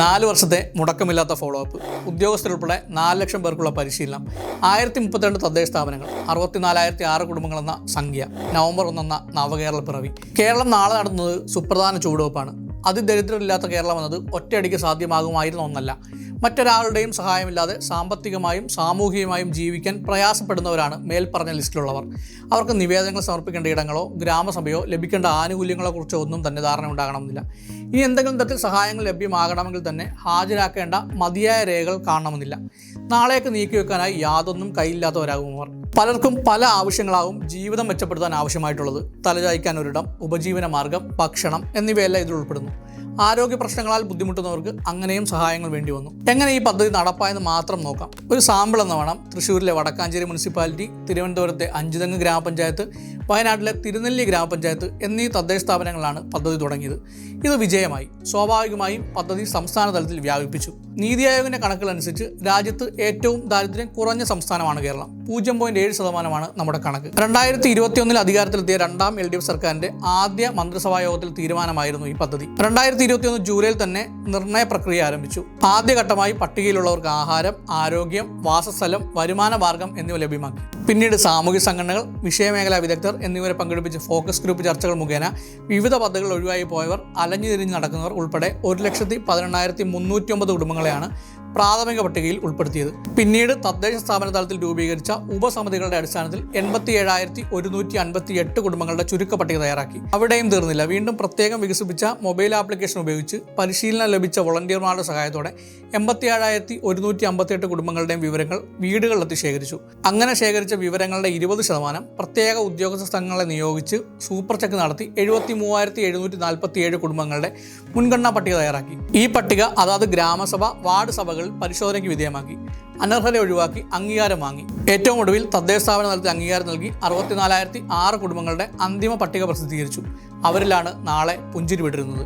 4 വർഷത്തെ മുടക്കമില്ലാത്ത follow up, ഉദ്യോഗസ്ഥരുൾപ്പെടെ 4 ലക്ഷം പേർക്കുള്ള പരിശീലനം, 1032 തദ്ദേശ സ്ഥാപനങ്ങൾ, 64,006 കുടുംബങ്ങളെന്ന സംഖ്യ, നവംബർ 1 എന്ന നവകേരള പിറവി. കേരളം നാളെ നടത്തുന്നത് സുപ്രധാന ചുവടുവെപ്പാണ്. അതിദരിദ്രമില്ലാത്ത കേരളം എന്നത് ഒറ്റയടിക്ക് സാധ്യമാകുമായിരുന്ന ഒന്നല്ല. മറ്റൊരാളുടെയും സഹായമില്ലാതെ സാമ്പത്തികമായും സാമൂഹികമായും ജീവിക്കാൻ പ്രയാസപ്പെടുന്നവരാണ് മേൽപ്പറഞ്ഞ ലിസ്റ്റിലുള്ളവർ. അവർക്ക് നിവേദനങ്ങൾ സമർപ്പിക്കേണ്ട ഇടങ്ങളോ ഗ്രാമസഭയോ ലഭിക്കേണ്ട ആനുകൂല്യങ്ങളെ കുറിച്ചോ ഒന്നും തന്നെ ധാരണ ഉണ്ടാകണമെന്നില്ല. ഇനി എന്തെങ്കിലും തരത്തിൽ സഹായങ്ങൾ ലഭ്യമാകണമെങ്കിൽ തന്നെ ഹാജരാക്കേണ്ട മതിയായ രേഖകൾ കാണണമെന്നില്ല. നാളേക്ക് നീക്കിവെക്കാനായി യാതൊന്നും കയ്യില്ലാത്തവരാകും അവർ. പലർക്കും പല ആവശ്യങ്ങളാവും ജീവിതം മെച്ചപ്പെടുത്താൻ ആവശ്യമായിട്ടുള്ളത്. തലചായ്ക്കാൻ ഒരിടം, ഉപജീവന മാർഗം, ഭക്ഷണം എന്നിവയെല്ലാം ഇതിൽ ഉൾപ്പെടുന്നു. ആരോഗ്യ പ്രശ്നങ്ങളാൽ ബുദ്ധിമുട്ടുന്നവർക്ക് അങ്ങനെയും സഹായങ്ങൾ വേണ്ടി വന്നു. എങ്ങനെ ഈ പദ്ധതി നടപ്പായെന്ന് മാത്രം നോക്കാം. ഒരു സാമ്പിൾ എന്ന വേണം. തൃശ്ശൂരിലെ വടക്കാഞ്ചേരി മുനിസിപ്പാലിറ്റി, തിരുവനന്തപുരത്തെ അഞ്ചുതെങ്ങ് ഗ്രാമപഞ്ചായത്ത്, വയനാട്ടിലെ തിരുനെല്ലി ഗ്രാമപഞ്ചായത്ത് എന്നീ തദ്ദേശ സ്ഥാപനങ്ങളാണ് പദ്ധതി തുടങ്ങിയത്. ഇത് വിജയമായി. സ്വാഭാവികമായും പദ്ധതി സംസ്ഥാന തലത്തിൽ വ്യാപിപ്പിച്ചു. നീതി ആയോഗിന്റെ കണക്കുകളനുസരിച്ച് രാജ്യത്ത് ഏറ്റവും ദാരിദ്ര്യം കുറഞ്ഞ സംസ്ഥാനമാണ് കേരളം. 0.7% നമ്മുടെ കണക്ക്. 2021 അധികാരത്തിലെത്തിയ രണ്ടാം LDF സർക്കാരിന്റെ ആദ്യ മന്ത്രിസഭാ യോഗത്തിൽ തീരുമാനമായിരുന്നു ഈ പദ്ധതി. 2021 ജൂലൈയിൽ തന്നെ നിർണയ പ്രക്രിയ ആരംഭിച്ചു. ആദ്യഘട്ടമായി പട്ടികയിലുള്ളവർക്ക് ആഹാരം, ആരോഗ്യം, വാസസ്ഥലം, വരുമാന മാർഗം എന്നിവ ലഭ്യമാക്കി. പിന്നീട് സാമൂഹ്യ സംഘടനകൾ, വിഷയമേഖലാ വിദഗ്ധർ എന്നിവരെ പങ്കെടുപ്പിച്ച് ഫോക്കസ് ഗ്രൂപ്പ് ചർച്ചകൾ മുഖേന വിവിധ പദ്ധതികൾ ഒഴിവായി പോയവർ, അലഞ്ഞു തിരിഞ്ഞ് നടക്കുന്നവർ ഉൾപ്പെടെ 1,18,309 കുടുംബങ്ങളെയാണ് പ്രാഥമിക പട്ടികയിൽ ഉൾപ്പെടുത്തിയത്. പിന്നീട് തദ്ദേശ സ്ഥാപന തലത്തിൽ രൂപീകരിച്ച ഉപസമിതികളുടെ അടിസ്ഥാനത്തിൽ 87,158 കുടുംബങ്ങളുടെ ചുരുക്ക പട്ടിക തയ്യാറാക്കി. അവിടെയും തീർന്നില്ല. വീണ്ടും പ്രത്യേകം വികസിപ്പിച്ച മൊബൈൽ ആപ്ലിക്കേഷൻ ഉപയോഗിച്ച് പരിശീലനം ലഭിച്ച വോളണ്ടിയർമാരുടെ സഹായത്തോടെ 87,158 കുടുംബങ്ങളുടെയും വിവരങ്ങൾ വീടുകളിലെത്തി ശേഖരിച്ചു. അങ്ങനെ ശേഖരിച്ച വിവരങ്ങളുടെ 20% പ്രത്യേക ഉദ്യോഗസ്ഥ സംഘങ്ങളെ നിയോഗിച്ച് സൂപ്പർ ചെക്ക് നടത്തി 73,747 കുടുംബങ്ങളുടെ മുൻഗണനാ പട്ടിക തയ്യാറാക്കി. ഈ പട്ടിക അതാത് ഗ്രാമസഭ, വാർഡ് സഭകൾ പരിശോധനയ്ക്ക് വിധേയമാക്കി. അനർഹരെ ഒഴിവാക്കി അംഗീകാരം വാങ്ങി. ഏറ്റവും ഒടുവിൽ തദ്ദേശ സ്ഥാപന തലത്തിൽ അംഗീകാരം നൽകി 64,006 കുടുംബങ്ങളുടെ അന്തിമ പട്ടിക പ്രസിദ്ധീകരിച്ചു. അവരിലാണ് നാളെ പുഞ്ചിരി വിടരുന്നത്.